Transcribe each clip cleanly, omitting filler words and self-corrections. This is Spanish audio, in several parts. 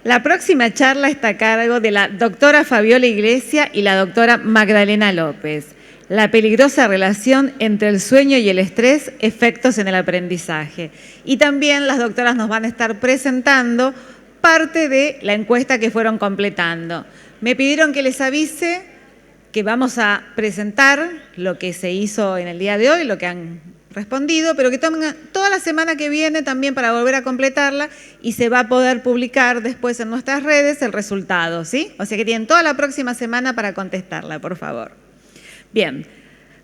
La próxima charla está a cargo de la doctora Fabiola Iglesia y la doctora Magdalena López. La peligrosa relación entre el sueño y el estrés, efectos en el aprendizaje. Y también las doctoras nos van a estar presentando parte de la encuesta que fueron completando. Me pidieron que les avise que vamos a presentar lo que se hizo en el día de hoy, lo que han respondido, pero que tomen toda la semana que viene también para volver a completarla y se va a poder publicar después en nuestras redes el resultado, ¿sí? O sea que tienen toda la próxima semana para contestarla, por favor. Bien,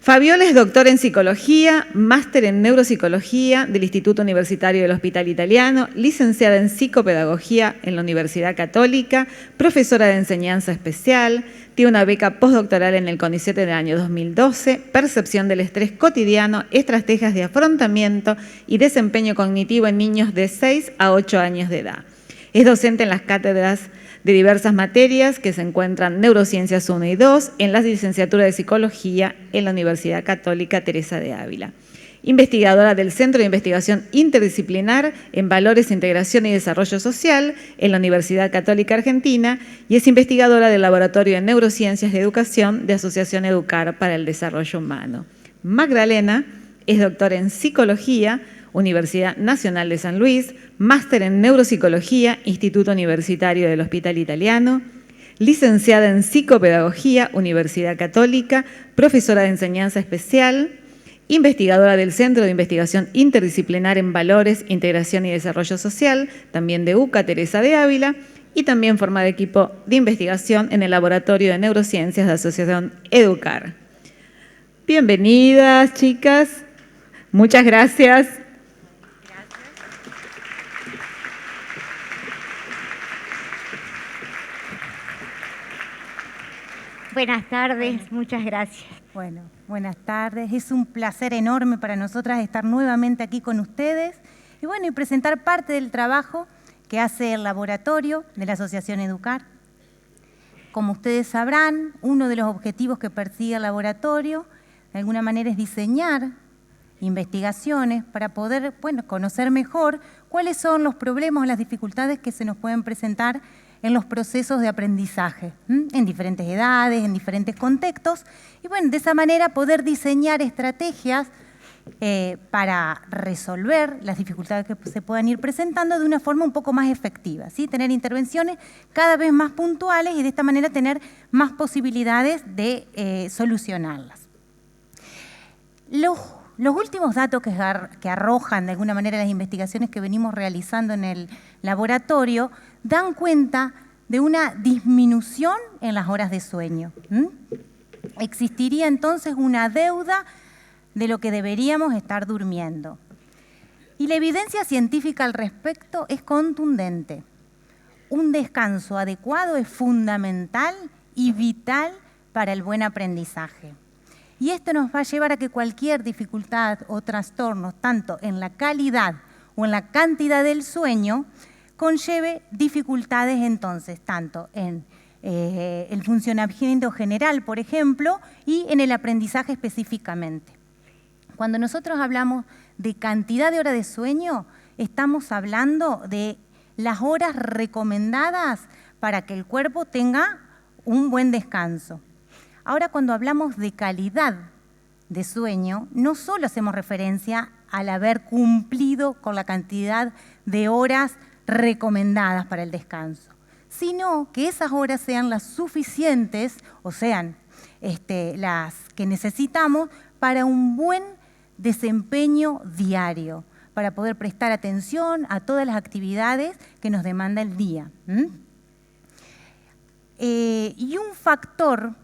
Fabiola es doctora en Psicología, máster en Neuropsicología del Instituto Universitario del Hospital Italiano, licenciada en Psicopedagogía en la Universidad Católica, profesora de enseñanza especial, tiene una beca postdoctoral en el CONICET del año 2012, percepción del estrés cotidiano, estrategias de afrontamiento y desempeño cognitivo en niños de 6 a 8 años de edad. Es docente en las cátedras de diversas materias que se encuentran Neurociencias 1 y 2 en la licenciatura de Psicología en la Universidad Católica Teresa de Ávila. Investigadora del Centro de Investigación Interdisciplinar en Valores, Integración y Desarrollo Social en la Universidad Católica Argentina y es investigadora del Laboratorio de Neurociencias de Educación de Asociación Educar para el Desarrollo Humano. Magdalena es doctora en Psicología, Universidad Nacional de San Luis, máster en Neuropsicología, Instituto Universitario del Hospital Italiano, licenciada en Psicopedagogía, Universidad Católica, profesora de enseñanza especial, investigadora del Centro de Investigación Interdisciplinar en Valores, Integración y Desarrollo Social, también de UCA Teresa de Ávila, y también forma de equipo de investigación en el Laboratorio de Neurociencias de Asociación Educar. Bienvenidas, chicas. Muchas gracias. Buenas tardes, muchas gracias. Bueno, buenas tardes. Es un placer enorme para nosotras estar nuevamente aquí con ustedes y bueno, y presentar parte del trabajo que hace el laboratorio de la Asociación Educar. Como ustedes sabrán, uno de los objetivos que persigue el laboratorio de alguna manera es diseñar investigaciones para poder, bueno, conocer mejor cuáles son los problemas o las dificultades que se nos pueden presentar en los procesos de aprendizaje, en diferentes edades, en diferentes contextos, y bueno, de esa manera poder diseñar estrategias para resolver las dificultades que se puedan ir presentando de una forma un poco más efectiva, ¿sí? Tener intervenciones cada vez más puntuales y de esta manera tener más posibilidades de solucionarlas. Los últimos datos que arrojan de alguna manera las investigaciones que venimos realizando en el laboratorio dan cuenta de una disminución en las horas de sueño. Existiría entonces una deuda de lo que deberíamos estar durmiendo. Y la evidencia científica al respecto es contundente. Un descanso adecuado es fundamental y vital para el buen aprendizaje. Y esto nos va a llevar a que cualquier dificultad o trastorno, tanto en la calidad o en la cantidad del sueño, conlleve dificultades entonces, tanto en el funcionamiento general, por ejemplo, y en el aprendizaje específicamente. Cuando nosotros hablamos de cantidad de horas de sueño, estamos hablando de las horas recomendadas para que el cuerpo tenga un buen descanso. Ahora, cuando hablamos de calidad de sueño, no solo hacemos referencia al haber cumplido con la cantidad de horas recomendadas para el descanso, sino que esas horas sean las suficientes o sean las que necesitamos para un buen desempeño diario, para poder prestar atención a todas las actividades que nos demanda el día. Y un factor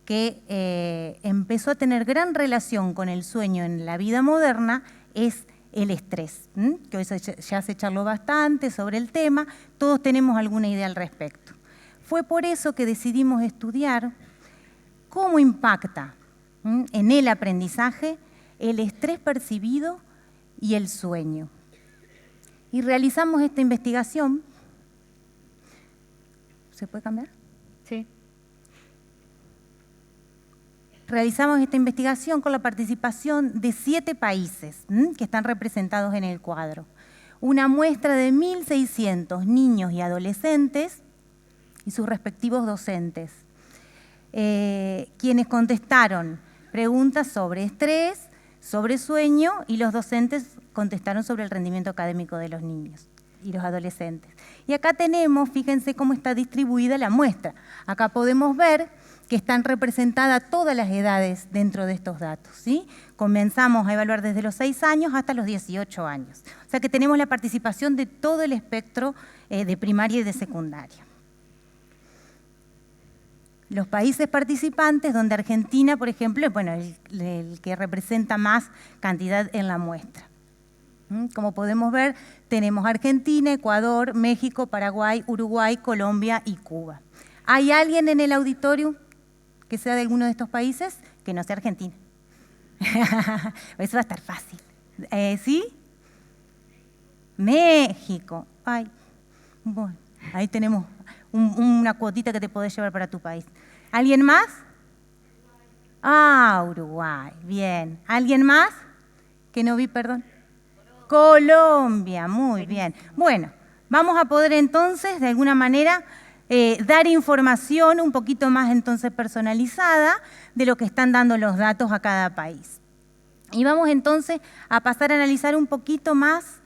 que empezó a tener gran relación con el sueño en la vida moderna es el estrés, que hoy ya se charló bastante sobre el tema, todos tenemos alguna idea al respecto. Fue por eso que decidimos estudiar cómo impacta en el aprendizaje el estrés percibido y el sueño. Y realizamos esta investigación. ¿Se puede cambiar? Sí. Realizamos esta investigación con la participación de 7 países que están representados en el cuadro. una muestra de 1.600 niños y adolescentes y sus respectivos docentes, quienes contestaron preguntas sobre estrés, sobre sueño, y los docentes contestaron sobre el rendimiento académico de los niños y los adolescentes. Y acá tenemos, fíjense cómo está distribuida la muestra. Acá podemos ver que están representadas todas las edades dentro de estos datos, ¿sí? Comenzamos a evaluar desde los 6 años hasta los 18 años. O sea que tenemos la participación de todo el espectro de primaria y de secundaria. Los países participantes, donde Argentina, por ejemplo, es bueno, el que representa más cantidad en la muestra. Como podemos ver, tenemos Argentina, Ecuador, México, Paraguay, Uruguay, Colombia y Cuba. ¿Hay alguien en el auditorio que sea de alguno de estos países? Que no sea Argentina. Eso va a estar fácil. ¿Sí? México. Ay, bueno, ahí tenemos una cuotita que te podés llevar para tu país. ¿Alguien más? Ah, Uruguay. Bien. ¿Alguien más? Que no vi, perdón. Colombia, muy bien. Bueno, vamos a poder entonces, de alguna manera, dar información un poquito más entonces personalizada de lo que están dando los datos a cada país. Y vamos entonces a pasar a analizar un poquito más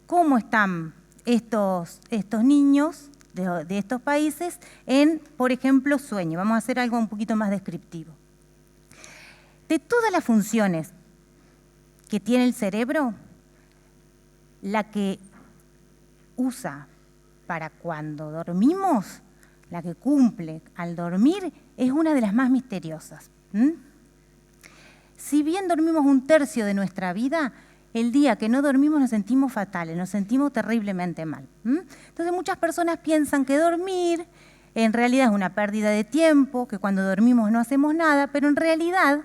cómo están estos niños de estos países en, por ejemplo, sueño. Vamos a hacer algo un poquito más descriptivo. De todas las funciones que tiene el cerebro, la que usa para cuando dormimos, la que cumple al dormir, es una de las más misteriosas. Si bien dormimos 1/3 de nuestra vida, el día que no dormimos nos sentimos fatales, nos sentimos terriblemente mal. Entonces muchas personas piensan que dormir en realidad es una pérdida de tiempo, que cuando dormimos no hacemos nada, pero en realidad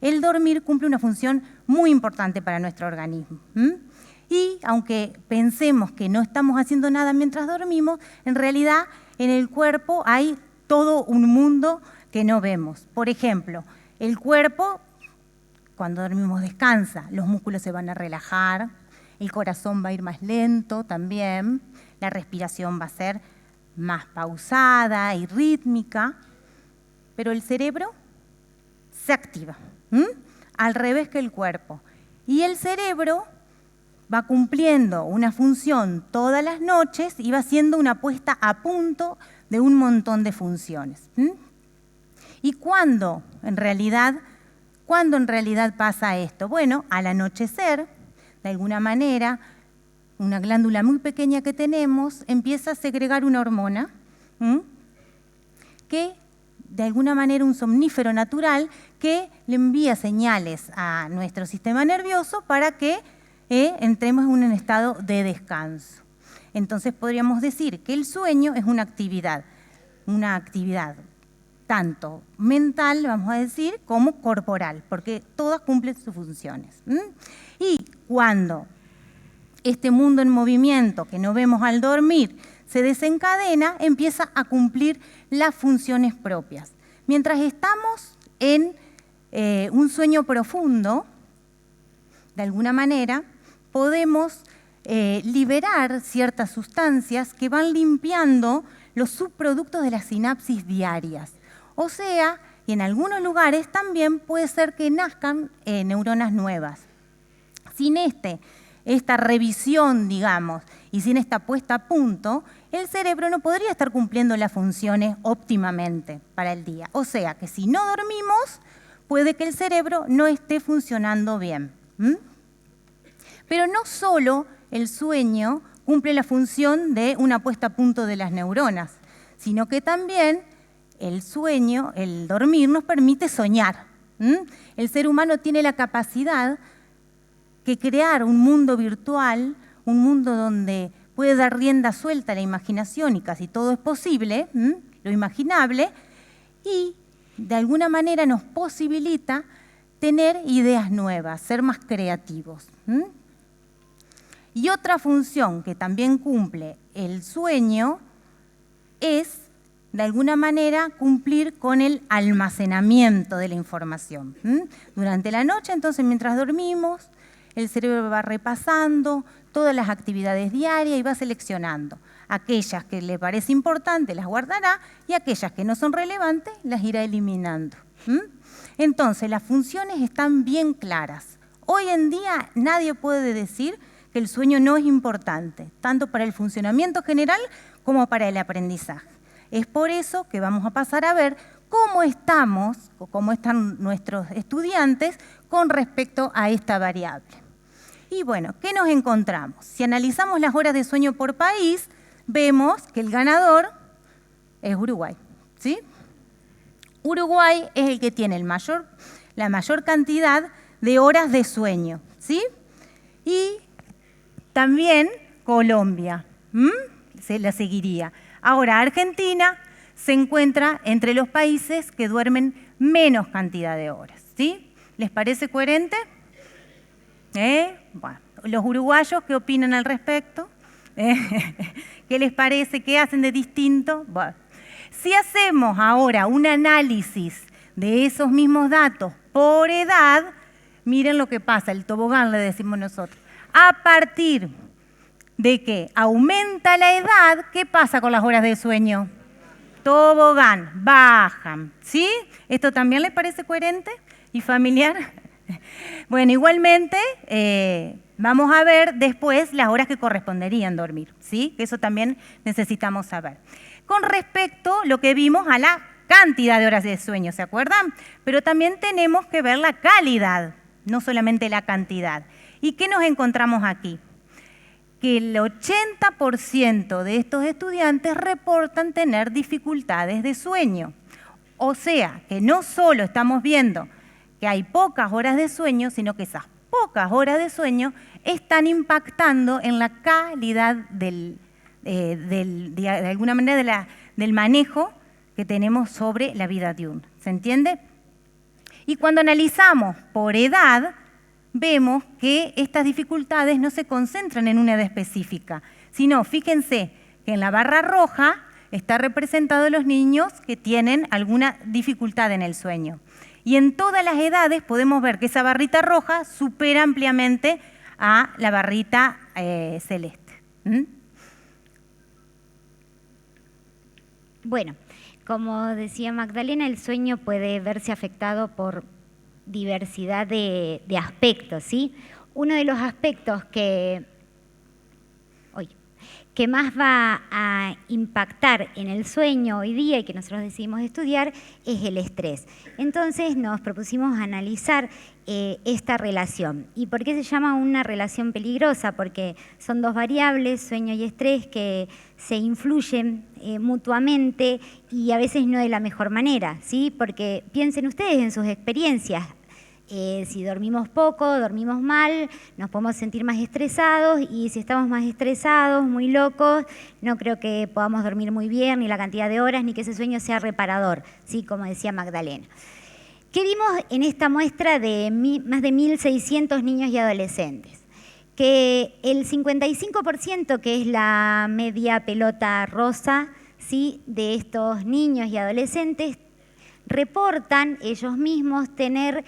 el dormir cumple una función muy importante para nuestro organismo. Y aunque pensemos que no estamos haciendo nada mientras dormimos, en realidad en el cuerpo hay todo un mundo que no vemos. Por ejemplo, el cuerpo, cuando dormimos, descansa, los músculos se van a relajar, el corazón va a ir más lento también, la respiración va a ser más pausada y rítmica, pero el cerebro se activa, al revés que el cuerpo. Y el cerebro va cumpliendo una función todas las noches y va haciendo una puesta a punto de un montón de funciones. ¿Y cuándo en realidad pasa esto? Bueno, al anochecer, de alguna manera, una glándula muy pequeña que tenemos empieza a segregar una hormona que, de alguna manera, un somnífero natural que le envía señales a nuestro sistema nervioso para que entremos en un estado de descanso. Entonces podríamos decir que el sueño es una actividad tanto mental, vamos a decir, como corporal, porque todas cumplen sus funciones. Y cuando este mundo en movimiento que no vemos al dormir se desencadena, empieza a cumplir las funciones propias. Mientras estamos en un sueño profundo, de alguna manera, podemos liberar ciertas sustancias que van limpiando los subproductos de las sinapsis diarias. O sea, y en algunos lugares también puede ser que nazcan neuronas nuevas. Sin esta revisión, digamos, y sin esta puesta a punto, el cerebro no podría estar cumpliendo las funciones óptimamente para el día. O sea, que si no dormimos, puede que el cerebro no esté funcionando bien. Pero no solo el sueño cumple la función de una puesta a punto de las neuronas, sino que también el sueño, el dormir, nos permite soñar. El ser humano tiene la capacidad de crear un mundo virtual, un mundo donde puede dar rienda suelta a la imaginación y casi todo es posible, lo imaginable, y de alguna manera nos posibilita tener ideas nuevas, ser más creativos. Y otra función que también cumple el sueño es, de alguna manera, cumplir con el almacenamiento de la información. Durante la noche, entonces, mientras dormimos, El cerebro va repasando todas las actividades diarias y va seleccionando. Aquellas que le parece importante las guardará y aquellas que no son relevantes las irá eliminando. Entonces, las funciones están bien claras. Hoy en día nadie puede decir que el sueño no es importante, tanto para el funcionamiento general como para el aprendizaje. Es por eso que vamos a pasar a ver cómo estamos o cómo están nuestros estudiantes con respecto a esta variable. Y bueno, ¿qué nos encontramos? Si analizamos las horas de sueño por país, vemos que el ganador es Uruguay, ¿sí? Uruguay es el que tiene la mayor cantidad de horas de sueño, ¿sí? Y también Colombia, se la seguiría. Ahora, Argentina se encuentra entre los países que duermen menos cantidad de horas, ¿sí? ¿Les parece coherente? Bueno, los uruguayos, ¿qué opinan al respecto? ¿Qué les parece? ¿Qué hacen de distinto? Bueno, si hacemos ahora un análisis de esos mismos datos por edad, miren lo que pasa, el tobogán le decimos nosotros. A partir de que aumenta la edad, ¿qué pasa con las horas de sueño? Tobogán, bajan, ¿sí? ¿Esto también les parece coherente y familiar? Bueno, igualmente vamos a ver después las horas que corresponderían dormir, ¿sí? Eso también necesitamos saber. Con respecto a lo que vimos a la cantidad de horas de sueño, ¿se acuerdan? Pero también tenemos que ver la calidad, no solamente la cantidad. ¿Y qué nos encontramos aquí? Que el 80% de estos estudiantes reportan tener dificultades de sueño. O sea, que no solo estamos viendo que hay pocas horas de sueño, sino que esas pocas horas de sueño están impactando en la calidad de alguna manera del manejo que tenemos sobre la vida diurna. ¿Se entiende? Y cuando analizamos por edad, vemos que estas dificultades no se concentran en una edad específica, sino, fíjense, que en la barra roja está representado los niños que tienen alguna dificultad en el sueño. Y en todas las edades podemos ver que esa barrita roja supera ampliamente a la barrita celeste. Bueno, como decía Magdalena, el sueño puede verse afectado por diversidad de aspectos, ¿sí? Uno de los aspectos que más va a impactar en el sueño hoy día y que nosotros decidimos estudiar es el estrés. Entonces nos propusimos analizar esta relación. ¿Y por qué se llama una relación peligrosa? Porque son dos variables, sueño y estrés, que se influyen mutuamente y a veces no de la mejor manera, ¿sí? Porque piensen ustedes en sus experiencias. Si dormimos poco, dormimos mal, nos podemos sentir más estresados y si estamos más estresados, muy locos, no creo que podamos dormir muy bien, ni la cantidad de horas, ni que ese sueño sea reparador, ¿sí? Como decía Magdalena. ¿Qué vimos en esta muestra de más de 1.600 niños y adolescentes? Que el 55%, que es la media pelota rosa, ¿sí? De estos niños y adolescentes, reportan ellos mismos tener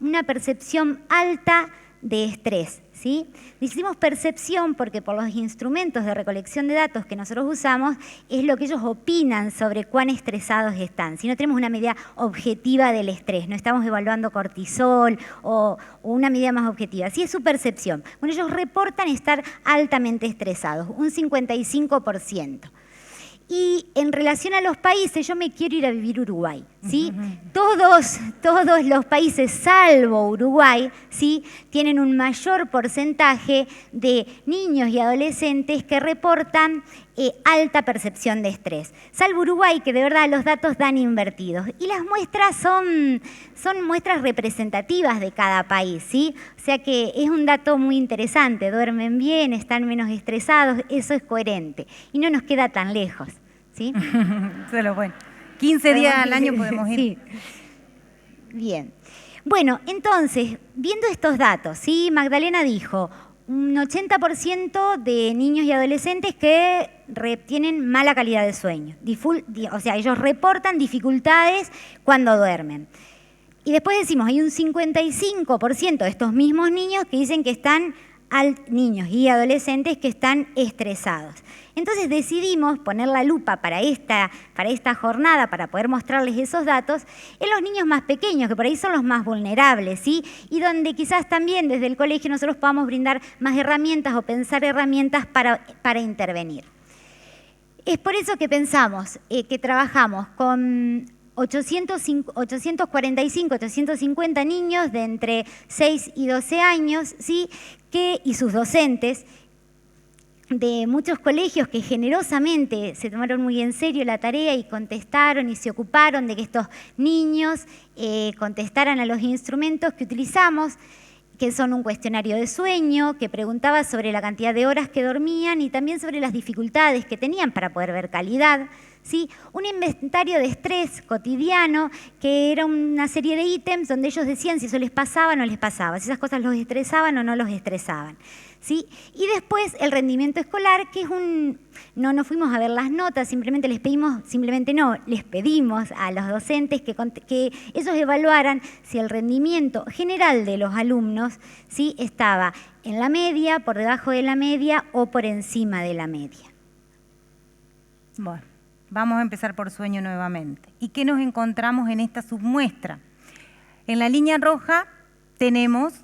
una percepción alta de estrés, ¿sí? Decimos percepción porque por los instrumentos de recolección de datos que nosotros usamos es lo que ellos opinan sobre cuán estresados están. Si no tenemos una medida objetiva del estrés, no estamos evaluando cortisol o una medida más objetiva, sí es su percepción. Bueno, ellos reportan estar altamente estresados, un 55%. Y en relación a los países, yo me quiero ir a vivir a Uruguay, ¿sí? Todos los países, salvo Uruguay, ¿sí? Tienen un mayor porcentaje de niños y adolescentes que reportan alta percepción de estrés. Salvo Uruguay, que de verdad los datos dan invertidos. Y las muestras son muestras representativas de cada país, ¿sí? O sea que es un dato muy interesante. Duermen bien, están menos estresados, eso es coherente. Y no nos queda tan lejos, ¿sí? Solo bueno. 15 días al año podemos ir. Sí. Bien. Bueno, entonces, viendo estos datos, ¿sí? Magdalena dijo, un 80% de niños y adolescentes que tienen mala calidad de sueño. O sea, ellos reportan dificultades cuando duermen. Y después decimos, hay un 55% de estos mismos niños que dicen que están, niños y adolescentes que están estresados. Entonces decidimos poner la lupa para esta jornada, para poder mostrarles esos datos, en los niños más pequeños, que por ahí son los más vulnerables, ¿sí? Y donde quizás también desde el colegio nosotros podamos brindar más herramientas o pensar herramientas para intervenir. Es por eso que pensamos que trabajamos con 845, 850 niños de entre 6 y 12 años, ¿sí? Y sus docentes de muchos colegios que generosamente se tomaron muy en serio la tarea y contestaron y se ocuparon de que estos niños contestaran a los instrumentos que utilizamos, que son un cuestionario de sueño, que preguntaba sobre la cantidad de horas que dormían y también sobre las dificultades que tenían para poder ver calidad, ¿sí? Un inventario de estrés cotidiano, que era una serie de ítems donde ellos decían si eso les pasaba o no les pasaba, si esas cosas los estresaban o no los estresaban, ¿sí? Y después el rendimiento escolar, que es no fuimos a ver las notas, les pedimos a los docentes que ellos evaluaran si el rendimiento general de los alumnos, ¿sí? Estaba en la media, por debajo de la media o por encima de la media. Bueno, vamos a empezar por sueño nuevamente. ¿Y qué nos encontramos en esta submuestra? En la línea roja tenemos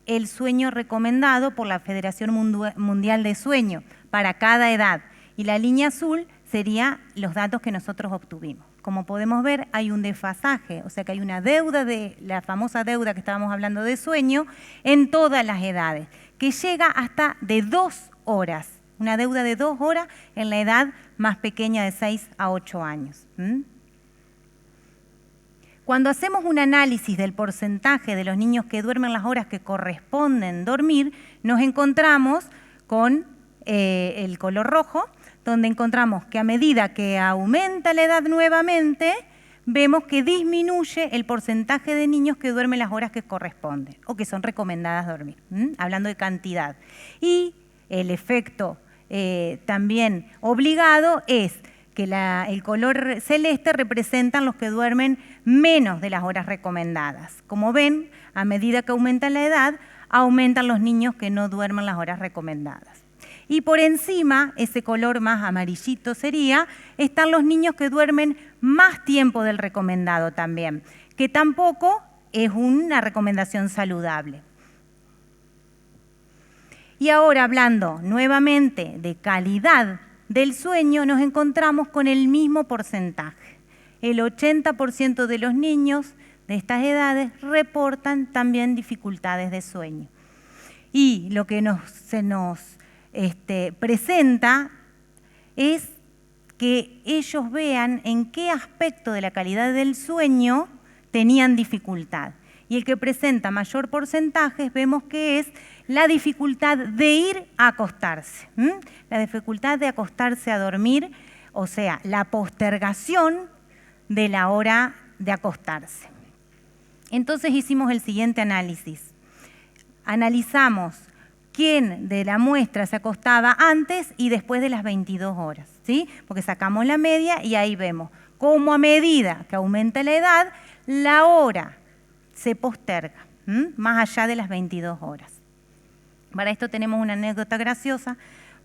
el sueño recomendado por la Federación Mundial de Sueño para cada edad. Y la línea azul sería los datos que nosotros obtuvimos. Como podemos ver, hay un desfasaje, o sea que hay una deuda, la famosa deuda que estábamos hablando de sueño, en todas las edades, que llega hasta de 2 horas. Una deuda de 2 horas en la edad más pequeña de 6 a 8 años. Cuando hacemos un análisis del porcentaje de los niños que duermen las horas que corresponden dormir, nos encontramos con el color rojo, donde encontramos que a medida que aumenta la edad nuevamente, vemos que disminuye el porcentaje de niños que duermen las horas que corresponden o que son recomendadas dormir, hablando de cantidad. Y el efecto también obligado es que el color celeste representan los que duermen menos de las horas recomendadas. Como ven, a medida que aumenta la edad, aumentan los niños que no duermen las horas recomendadas. Y por encima, ese color más amarillito están los niños que duermen más tiempo del recomendado también, que tampoco es una recomendación saludable. Y ahora, hablando nuevamente de calidad del sueño, nos encontramos con el mismo porcentaje. El 80% de los niños de estas edades reportan también dificultades de sueño. Y lo que se nos presenta es que ellos vean en qué aspecto de la calidad del sueño tenían dificultad. Y el que presenta mayor porcentaje vemos que es la dificultad de ir a acostarse, la dificultad de acostarse a dormir, o sea, la postergación de la hora de acostarse. Entonces hicimos el siguiente análisis. Analizamos quién de la muestra se acostaba antes y después de las 22 horas, ¿sí? Porque sacamos la media y ahí vemos cómo a medida que aumenta la edad, la hora se posterga, más allá de las 22 horas. Para esto tenemos una anécdota graciosa,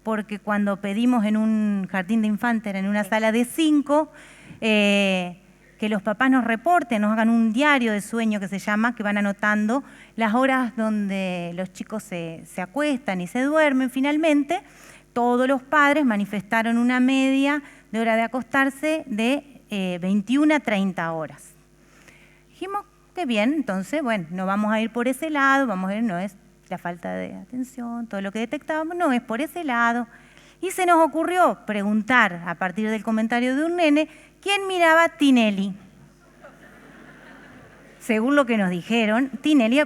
porque cuando pedimos en un jardín de infantes, en una sala de 5, que los papás nos reporten, nos hagan un diario de sueño que se llama, que van anotando las horas donde los chicos se acuestan y se duermen. Finalmente, todos los padres manifestaron una media de hora de acostarse de 21 a 30 horas. Dijimos, qué bien, entonces, bueno, no vamos a ir por ese lado, vamos a ir, no es la falta de atención, todo lo que detectábamos, no es por ese lado. Y se nos ocurrió preguntar, a partir del comentario de un nene, ¿quién miraba Tinelli? Según lo que nos dijeron, Tinelli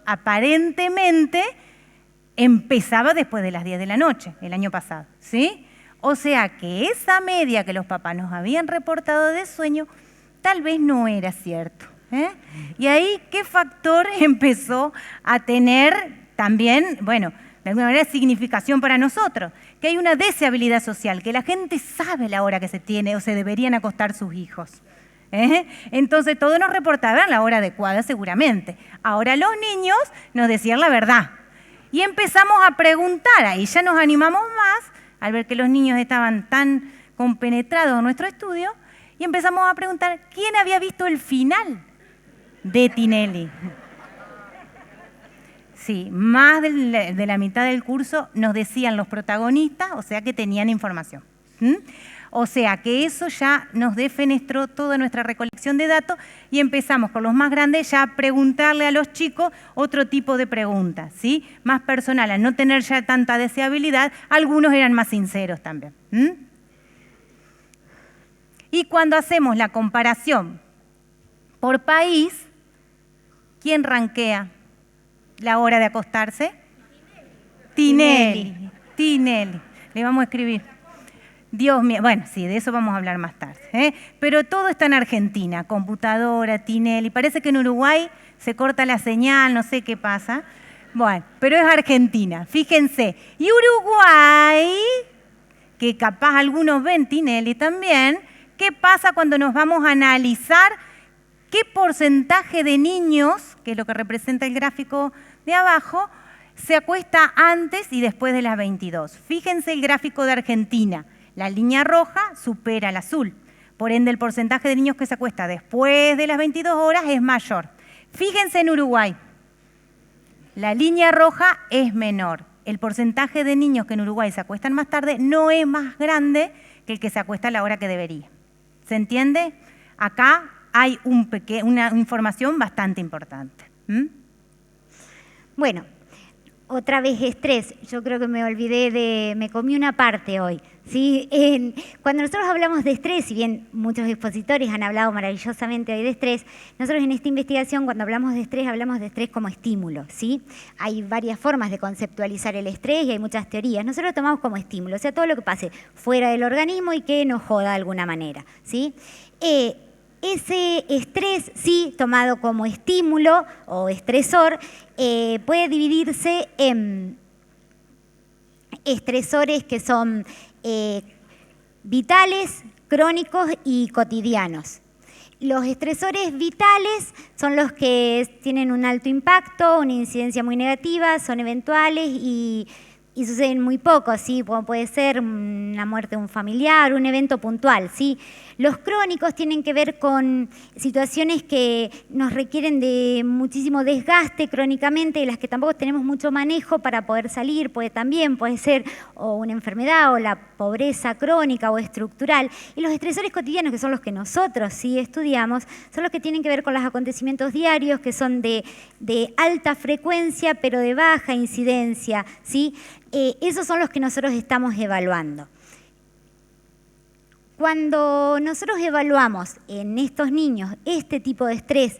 aparentemente empezaba después de las 10 de la noche, el año pasado, ¿sí? O sea que esa media que los papás nos habían reportado de sueño, tal vez no era cierto. Y ahí, ¿qué factor empezó a tener también, bueno, de alguna manera significación para nosotros? Que hay una deseabilidad social, que la gente sabe la hora que se tiene o se deberían acostar sus hijos. Entonces todos nos reportaban la hora adecuada seguramente. Ahora los niños nos decían la verdad. Y empezamos a preguntar, ahí ya nos animamos más, al ver que los niños estaban tan compenetrados en nuestro estudio, y empezamos a preguntar quién había visto el final de Tinelli. Sí, más de la mitad del curso nos decían los protagonistas, o sea que tenían información. O sea que eso ya nos defenestró toda nuestra recolección de datos y empezamos con los más grandes ya a preguntarle a los chicos otro tipo de preguntas, ¿sí? Más personal, al no tener ya tanta deseabilidad, algunos eran más sinceros también. Y cuando hacemos la comparación por país, ¿quién ranquea la hora de acostarse? Tinelli. Le vamos a escribir. Dios mío, bueno, sí, de eso vamos a hablar más tarde. Pero todo está en Argentina, computadora, Tinelli. Parece que en Uruguay se corta la señal, no sé qué pasa. Bueno, pero es Argentina, fíjense. Y Uruguay, que capaz algunos ven Tinelli también, ¿qué pasa cuando nos vamos a analizar qué porcentaje de niños, que es lo que representa el gráfico de abajo, se acuesta antes y después de las 22? Fíjense el gráfico de Argentina. La línea roja supera al azul. Por ende, el porcentaje de niños que se acuesta después de las 22 horas es mayor. Fíjense en Uruguay. La línea roja es menor. El porcentaje de niños que en Uruguay se acuestan más tarde no es más grande que el que se acuesta a la hora que debería. ¿Se entiende? Acá hay una información bastante importante. Bueno, otra vez estrés. Yo creo que me comí una parte hoy. ¿Sí? Cuando nosotros hablamos de estrés, si bien muchos expositores han hablado maravillosamente hoy de estrés, nosotros en esta investigación cuando hablamos de estrés como estímulo. ¿Sí? Hay varias formas de conceptualizar el estrés y hay muchas teorías. Nosotros lo tomamos como estímulo, o sea, todo lo que pase fuera del organismo y que nos joda de alguna manera. ¿Sí? Ese estrés, sí, tomado como estímulo o estresor, puede dividirse en estresores que son vitales, crónicos y cotidianos. Los estresores vitales son los que tienen un alto impacto, una incidencia muy negativa, son eventuales y suceden muy poco, ¿sí? Como puede ser una muerte de un familiar, un evento puntual, ¿sí? Los crónicos tienen que ver con situaciones que nos requieren de muchísimo desgaste crónicamente, de las que tampoco tenemos mucho manejo para poder salir, puede ser o una enfermedad o la pobreza crónica o estructural. Y los estresores cotidianos, que son los que nosotros sí estudiamos, son los que tienen que ver con los acontecimientos diarios, que son de alta frecuencia pero de baja incidencia, ¿sí? Esos son los que nosotros estamos evaluando. Cuando nosotros evaluamos en estos niños este tipo de estrés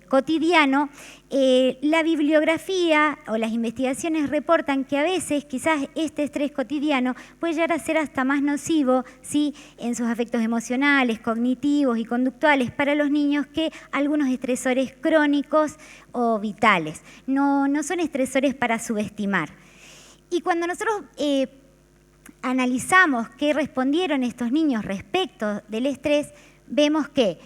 cotidiano, la bibliografía o las investigaciones reportan que a veces quizás este estrés cotidiano puede llegar a ser hasta más nocivo, ¿sí? En sus efectos emocionales, cognitivos y conductuales para los niños que algunos estresores crónicos o vitales. No son estresores para subestimar. Y cuando nosotros analizamos qué respondieron estos niños respecto del estrés, vemos que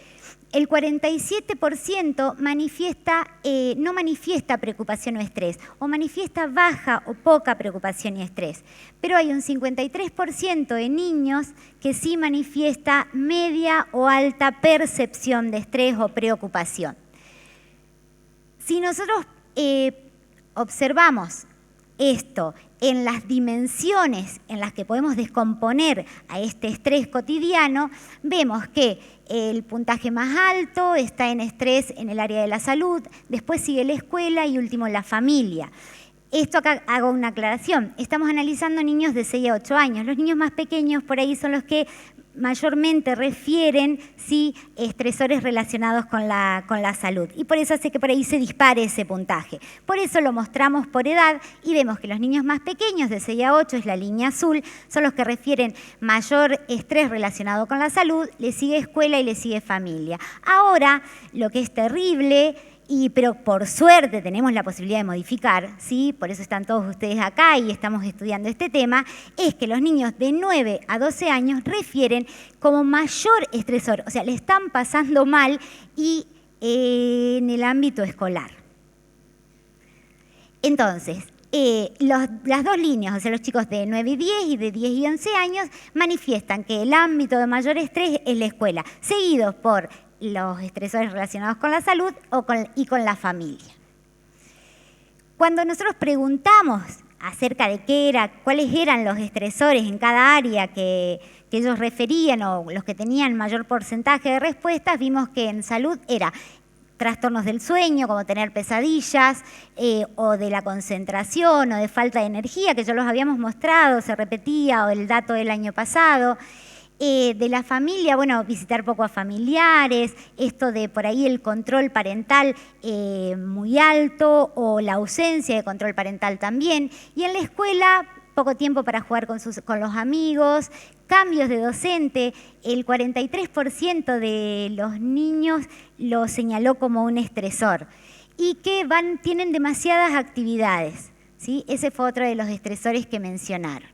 el 47% no manifiesta preocupación o estrés, o manifiesta baja o poca preocupación y estrés. Pero hay un 53% de niños que sí manifiesta media o alta percepción de estrés o preocupación. Si nosotros observamos esto en las dimensiones en las que podemos descomponer a este estrés cotidiano, vemos que el puntaje más alto está en estrés en el área de la salud, después sigue la escuela y último la familia. Esto acá hago una aclaración. Estamos analizando niños de 6 a 8 años. Los niños más pequeños por ahí son los que mayormente refieren sí, estresores relacionados con la salud. Y por eso hace que por ahí se dispare ese puntaje. Por eso lo mostramos por edad y vemos que los niños más pequeños, de 6 a 8, es la línea azul, son los que refieren mayor estrés relacionado con la salud, le sigue escuela y le sigue familia. Ahora, lo que es terrible Pero por suerte tenemos la posibilidad de modificar, ¿sí? Por eso están todos ustedes acá y estamos estudiando este tema, es que los niños de 9 a 12 años refieren como mayor estresor, o sea, le están pasando mal y en el ámbito escolar. Entonces, las dos líneas, o sea, los chicos de 9 y 10 y de 10 y 11 años, manifiestan que el ámbito de mayor estrés es la escuela, seguidos por los estresores relacionados con la salud y con la familia. Cuando nosotros preguntamos acerca de cuáles eran los estresores en cada área que ellos referían o los que tenían mayor porcentaje de respuestas, vimos que en salud era trastornos del sueño, como tener pesadillas, o de la concentración, o de falta de energía, que ya los habíamos mostrado, se repetía, o el dato del año pasado. De la familia, bueno, visitar poco a familiares, esto de por ahí el control parental muy alto, o la ausencia de control parental también. Y en la escuela, poco tiempo para jugar con los amigos, cambios de docente. El 43% de los niños lo señaló como un estresor. Y que tienen demasiadas actividades, ¿sí? Ese fue otro de los estresores que mencionaron.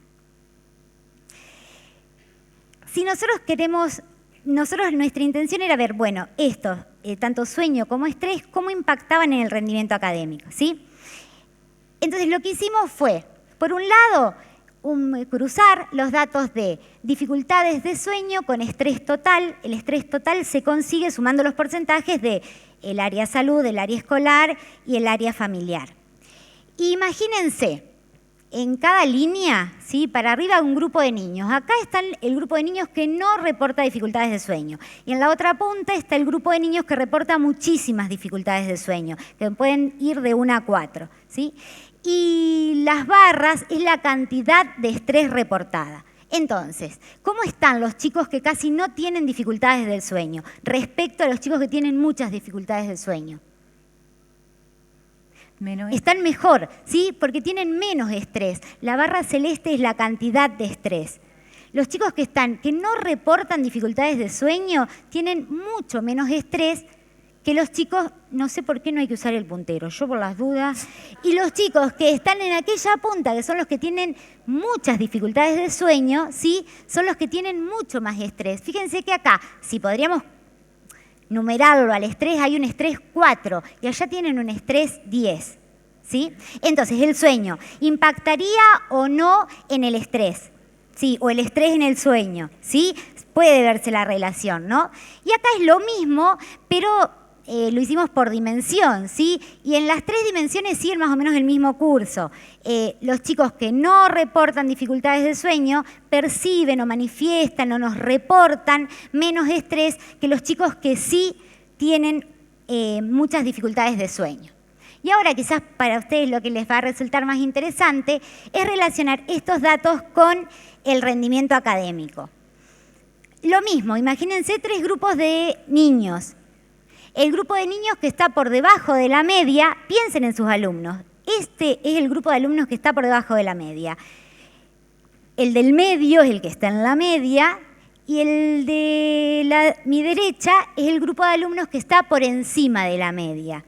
Si nuestra intención era ver, bueno, estos, tanto sueño como estrés, cómo impactaban en el rendimiento académico, ¿sí? Entonces lo que hicimos fue, por un lado, cruzar los datos de dificultades de sueño con estrés total. El estrés total se consigue sumando los porcentajes del área salud, el área escolar y el área familiar. Imagínense, en cada línea, ¿sí? Para arriba un grupo de niños. Acá está el grupo de niños que no reporta dificultades de sueño. Y en la otra punta está el grupo de niños que reporta muchísimas dificultades de sueño, que pueden ir de 1 a 4. ¿Sí? Y las barras es la cantidad de estrés reportada. Entonces, ¿cómo están los chicos que casi no tienen dificultades del sueño respecto a los chicos que tienen muchas dificultades del sueño? Están mejor, ¿sí? Porque tienen menos estrés. La barra celeste es la cantidad de estrés. Los chicos que no reportan dificultades de sueño tienen mucho menos estrés que los chicos, no sé por qué no hay que usar el puntero, yo por las dudas. Y los chicos que están en aquella punta, que son los que tienen muchas dificultades de sueño, ¿sí? Son los que tienen mucho más estrés. Fíjense que acá, si podríamos numerarlo al estrés, hay un estrés 4 y allá tienen un estrés 10, ¿sí? Entonces, el sueño, ¿impactaría o no en el estrés? ¿Sí? O el estrés en el sueño, ¿sí? Puede verse la relación, ¿no? Y acá es lo mismo, pero lo hicimos por dimensión, ¿sí? Y en las 3 dimensiones siguen más o menos el mismo curso. Los chicos que no reportan dificultades de sueño perciben o manifiestan o nos reportan menos estrés que los chicos que sí tienen muchas dificultades de sueño. Y ahora quizás para ustedes lo que les va a resultar más interesante es relacionar estos datos con el rendimiento académico. Lo mismo, imagínense 3 grupos de niños. El grupo de niños que está por debajo de la media, piensen en sus alumnos. Este es el grupo de alumnos que está por debajo de la media. El del medio es el que está en la media y el de mi derecha es el grupo de alumnos que está por encima de la media.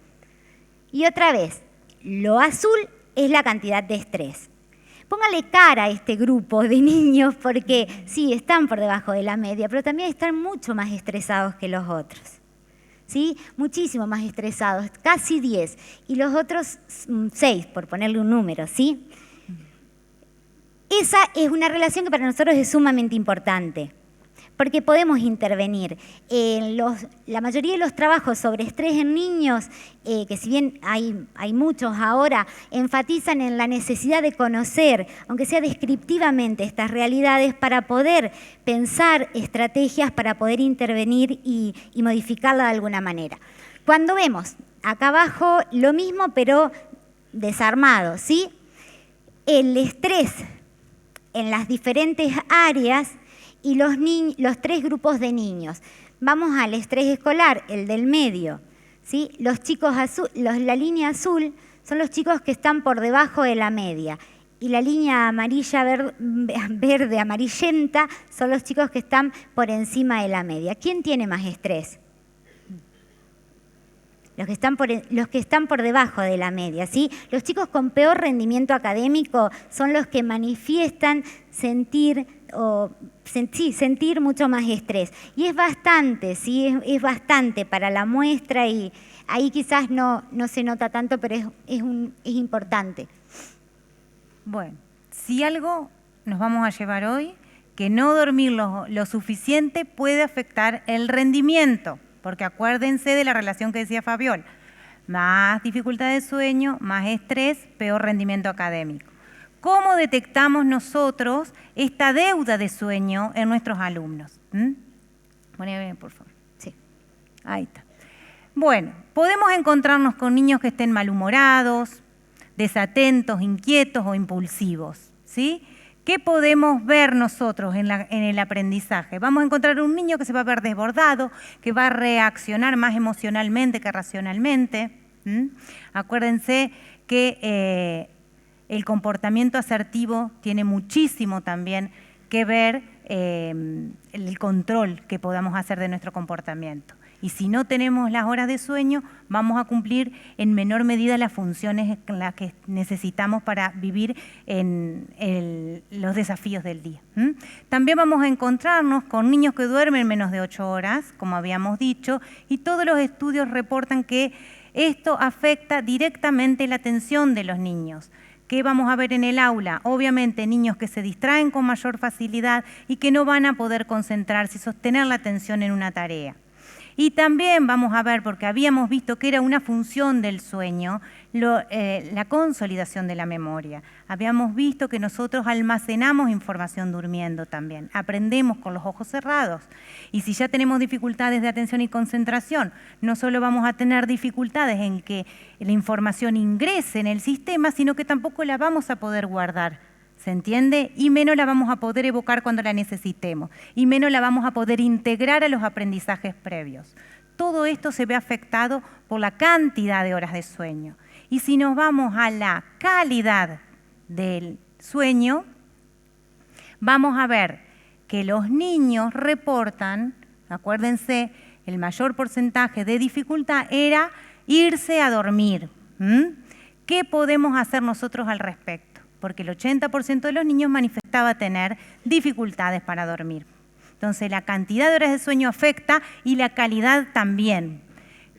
Y otra vez, lo azul es la cantidad de estrés. Póngale cara a este grupo de niños porque sí, están por debajo de la media, pero también están mucho más estresados que los otros. ¿Sí? Muchísimo más estresados, casi 10, y los otros 6, por ponerle un número, ¿sí? Esa es una relación que para nosotros es sumamente importante, porque podemos intervenir. La mayoría de los trabajos sobre estrés en niños, que si bien hay muchos ahora, enfatizan en la necesidad de conocer, aunque sea descriptivamente, estas realidades para poder pensar estrategias para poder intervenir y modificarla de alguna manera. Cuando vemos acá abajo lo mismo, pero desarmado, ¿sí? El estrés en las diferentes áreas y los 3 grupos de niños. Vamos al estrés escolar, el del medio, ¿sí? Los chicos la línea azul son los chicos que están por debajo de la media y la línea amarilla, verde, amarillenta son los chicos que están por encima de la media. ¿Quién tiene más estrés? los que están por debajo de la media, ¿sí? Los chicos con peor rendimiento académico son los que manifiestan sentir mucho más estrés. Y es bastante, ¿sí? Es bastante para la muestra y ahí quizás no se nota tanto, pero es importante. Bueno, si algo nos vamos a llevar hoy, que no dormir lo suficiente puede afectar el rendimiento, porque acuérdense de la relación que decía Fabiola, más dificultad de sueño, más estrés, peor rendimiento académico. ¿Cómo detectamos nosotros esta deuda de sueño en nuestros alumnos? Poneme, por favor. Sí. Ahí está. Bueno, podemos encontrarnos con niños que estén malhumorados, desatentos, inquietos o impulsivos, ¿sí? ¿Qué podemos ver nosotros en el aprendizaje? Vamos a encontrar un niño que se va a ver desbordado, que va a reaccionar más emocionalmente que racionalmente. Acuérdense que el comportamiento asertivo tiene muchísimo también que ver el control que podamos hacer de nuestro comportamiento. Y si no tenemos las horas de sueño, vamos a cumplir en menor medida las funciones en las que necesitamos para vivir en los desafíos del día. También vamos a encontrarnos con niños que duermen menos de 8 horas, como habíamos dicho, y todos los estudios reportan que esto afecta directamente la atención de los niños. ¿Qué vamos a ver en el aula? Obviamente niños que se distraen con mayor facilidad y que no van a poder concentrarse y sostener la atención en una tarea. Y también vamos a ver, porque habíamos visto que era una función del sueño, la consolidación de la memoria. Habíamos visto que nosotros almacenamos información durmiendo también, aprendemos con los ojos cerrados. Y si ya tenemos dificultades de atención y concentración, no solo vamos a tener dificultades en que la información ingrese en el sistema, sino que tampoco la vamos a poder guardar. ¿Se entiende? Y menos la vamos a poder evocar cuando la necesitemos. Y menos la vamos a poder integrar a los aprendizajes previos. Todo esto se ve afectado por la cantidad de horas de sueño. Y si nos vamos a la calidad del sueño, vamos a ver que los niños reportan, acuérdense, el mayor porcentaje de dificultad era irse a dormir. ¿Qué podemos hacer nosotros al respecto? Porque el 80% de los niños manifestaba tener dificultades para dormir. Entonces, la cantidad de horas de sueño afecta y la calidad también.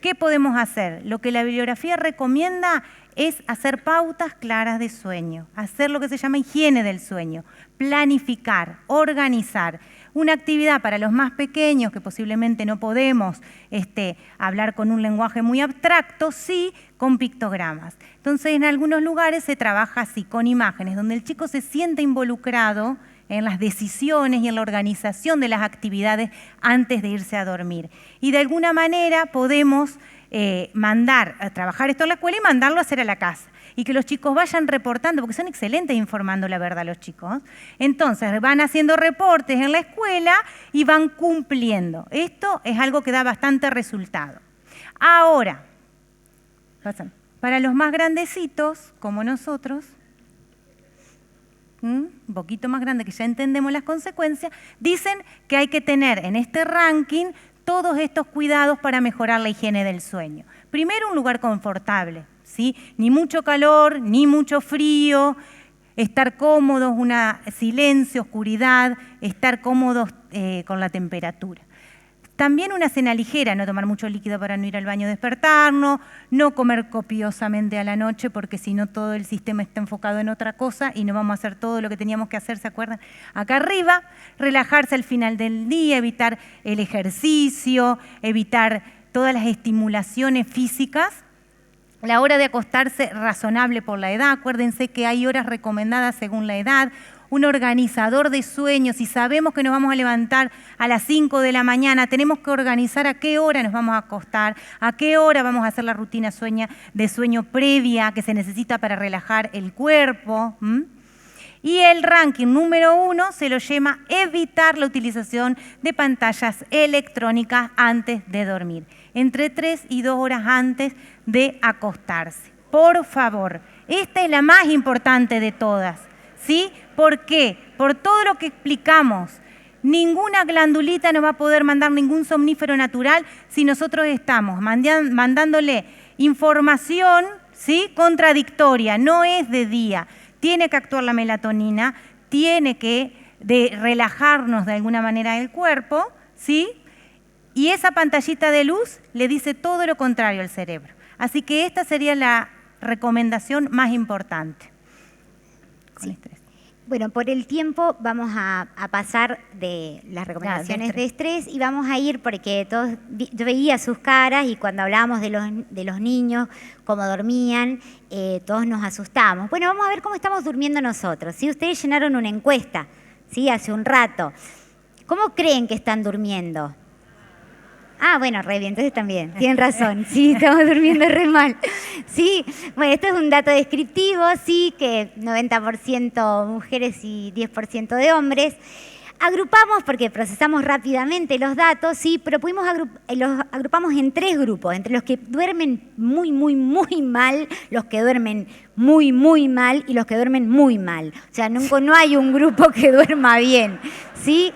¿Qué podemos hacer? Lo que la bibliografía recomienda es hacer pautas claras de sueño, hacer lo que se llama higiene del sueño, planificar, organizar. Una actividad para los más pequeños, que posiblemente no podemos hablar con un lenguaje muy abstracto, sí con pictogramas. Entonces, en algunos lugares se trabaja así, con imágenes, donde el chico se siente involucrado en las decisiones y en la organización de las actividades antes de irse a dormir. Y de alguna manera podemos mandar a trabajar esto en la escuela y mandarlo a hacer a la casa. Y que los chicos vayan reportando, porque son excelentes informando la verdad los chicos. Entonces van haciendo reportes en la escuela y van cumpliendo. Esto es algo que da bastante resultado. Ahora, para los más grandecitos, como nosotros, un poquito más grande que ya entendemos las consecuencias, dicen que hay que tener en este ranking todos estos cuidados para mejorar la higiene del sueño. Primero, un lugar confortable, ¿sí? Ni mucho calor, ni mucho frío, estar cómodos, silencio, oscuridad, estar cómodos con la temperatura. También una cena ligera, no tomar mucho líquido para no ir al baño a despertarnos, no comer copiosamente a la noche porque si no todo el sistema está enfocado en otra cosa y no vamos a hacer todo lo que teníamos que hacer, ¿se acuerdan? Acá arriba, relajarse al final del día, evitar el ejercicio, evitar todas las estimulaciones físicas. La hora de acostarse razonable por la edad, acuérdense que hay horas recomendadas según la edad. Un organizador de sueños, si sabemos que nos vamos a levantar a las 5 de la mañana, tenemos que organizar a qué hora nos vamos a acostar, a qué hora vamos a hacer la rutina de sueño previa que se necesita para relajar el cuerpo. Y el ranking número 1 se lo llama evitar la utilización de pantallas electrónicas antes de dormir, entre 3 y 2 horas antes de acostarse. Por favor, esta es la más importante de todas. ¿Sí? ¿Por qué? Por todo lo que explicamos. Ninguna glandulita nos va a poder mandar ningún somnífero natural si nosotros estamos mandándole información, ¿sí?, contradictoria. No es de día. Tiene que actuar la melatonina, tiene que relajarnos de alguna manera el cuerpo, ¿sí? Y esa pantallita de luz le dice todo lo contrario al cerebro. Así que esta sería la recomendación más importante. Sí. Bueno, por el tiempo vamos a pasar de las recomendaciones de estrés y vamos a ir, porque yo veía sus caras y cuando hablábamos de los niños, cómo dormían, todos nos asustamos. Bueno, vamos a ver cómo estamos durmiendo nosotros. ¿Sí? Ustedes llenaron una encuesta, ¿sí?, hace un rato. ¿Cómo creen que están durmiendo? Ah, bueno, re bien, entonces también, tienen razón, sí, estamos durmiendo re mal. Sí, bueno, esto es un dato descriptivo, sí, que 90% mujeres y 10% de hombres. Agrupamos, porque procesamos rápidamente los datos, sí, pero los agrupamos en 3 grupos, entre los que duermen muy, muy, muy mal, los que duermen muy, muy mal y los que duermen muy mal. O sea, no hay un grupo que duerma bien, ¿sí?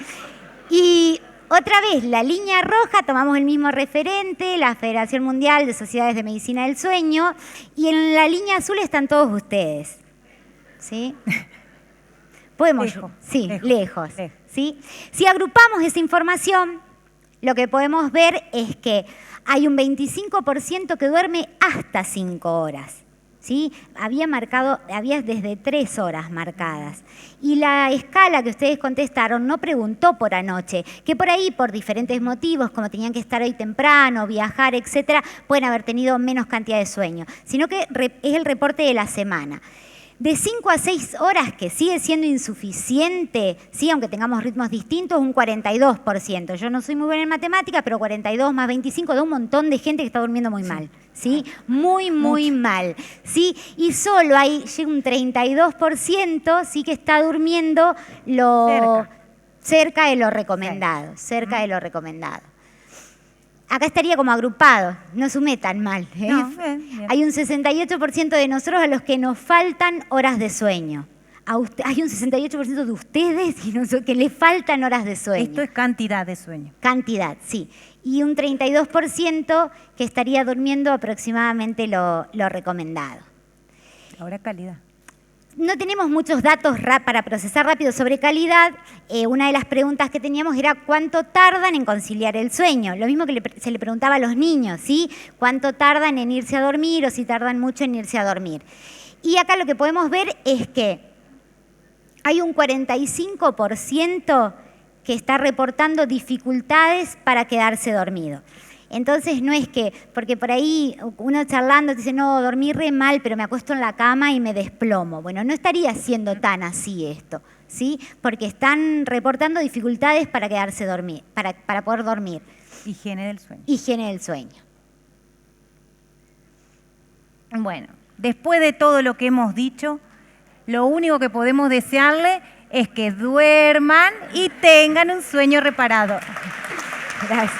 Y otra vez, la línea roja, tomamos el mismo referente, la Federación Mundial de Sociedades de Medicina del Sueño, y en la línea azul están todos ustedes. ¿Sí? Podemos, lejos. ¿Sí? Si agrupamos esa información, lo que podemos ver es que hay un 25% que duerme hasta 5 horas. ¿Sí? Había desde 3 horas marcadas. Y la escala que ustedes contestaron no preguntó por anoche, que por ahí, por diferentes motivos, como tenían que estar hoy temprano, viajar, etcétera, pueden haber tenido menos cantidad de sueño, sino que es el reporte de la semana. De 5 a 6 horas, que sigue siendo insuficiente, ¿sí?, aunque tengamos ritmos distintos, un 42%. Yo no soy muy buena en matemática, pero 42 más 25 da un montón de gente que está durmiendo muy mal. ¿Sí? Muy, muy mal. ¿Sí? Y solo hay un 32%, ¿sí?, que está durmiendo cerca de lo recomendado. Cerca de lo recomendado. Acá estaría como agrupado, no sume tan mal. No, hay un 68% de nosotros a los que nos faltan horas de sueño. Hay un 68% de ustedes que les faltan horas de sueño. Esto es cantidad de sueño. Cantidad, sí. Y un 32% que estaría durmiendo aproximadamente lo recomendado. Ahora calidad. No tenemos muchos datos para procesar rápido sobre calidad. Una de las preguntas que teníamos era cuánto tardan en conciliar el sueño. Lo mismo que se le preguntaba a los niños, ¿sí? Cuánto tardan en irse a dormir o si tardan mucho en irse a dormir. Y acá lo que podemos ver es que hay un 45% que está reportando dificultades para quedarse dormido. Entonces no es que, porque por ahí uno charlando dice, no, dormí re mal, pero me acuesto en la cama y me desplomo. Bueno, no estaría siendo tan así esto, ¿sí? Porque están reportando dificultades para quedarse dormir, para poder dormir. Higiene del sueño. Higiene del sueño. Bueno, después de todo lo que hemos dicho, lo único que podemos desearle es que duerman y tengan un sueño reparado. Gracias.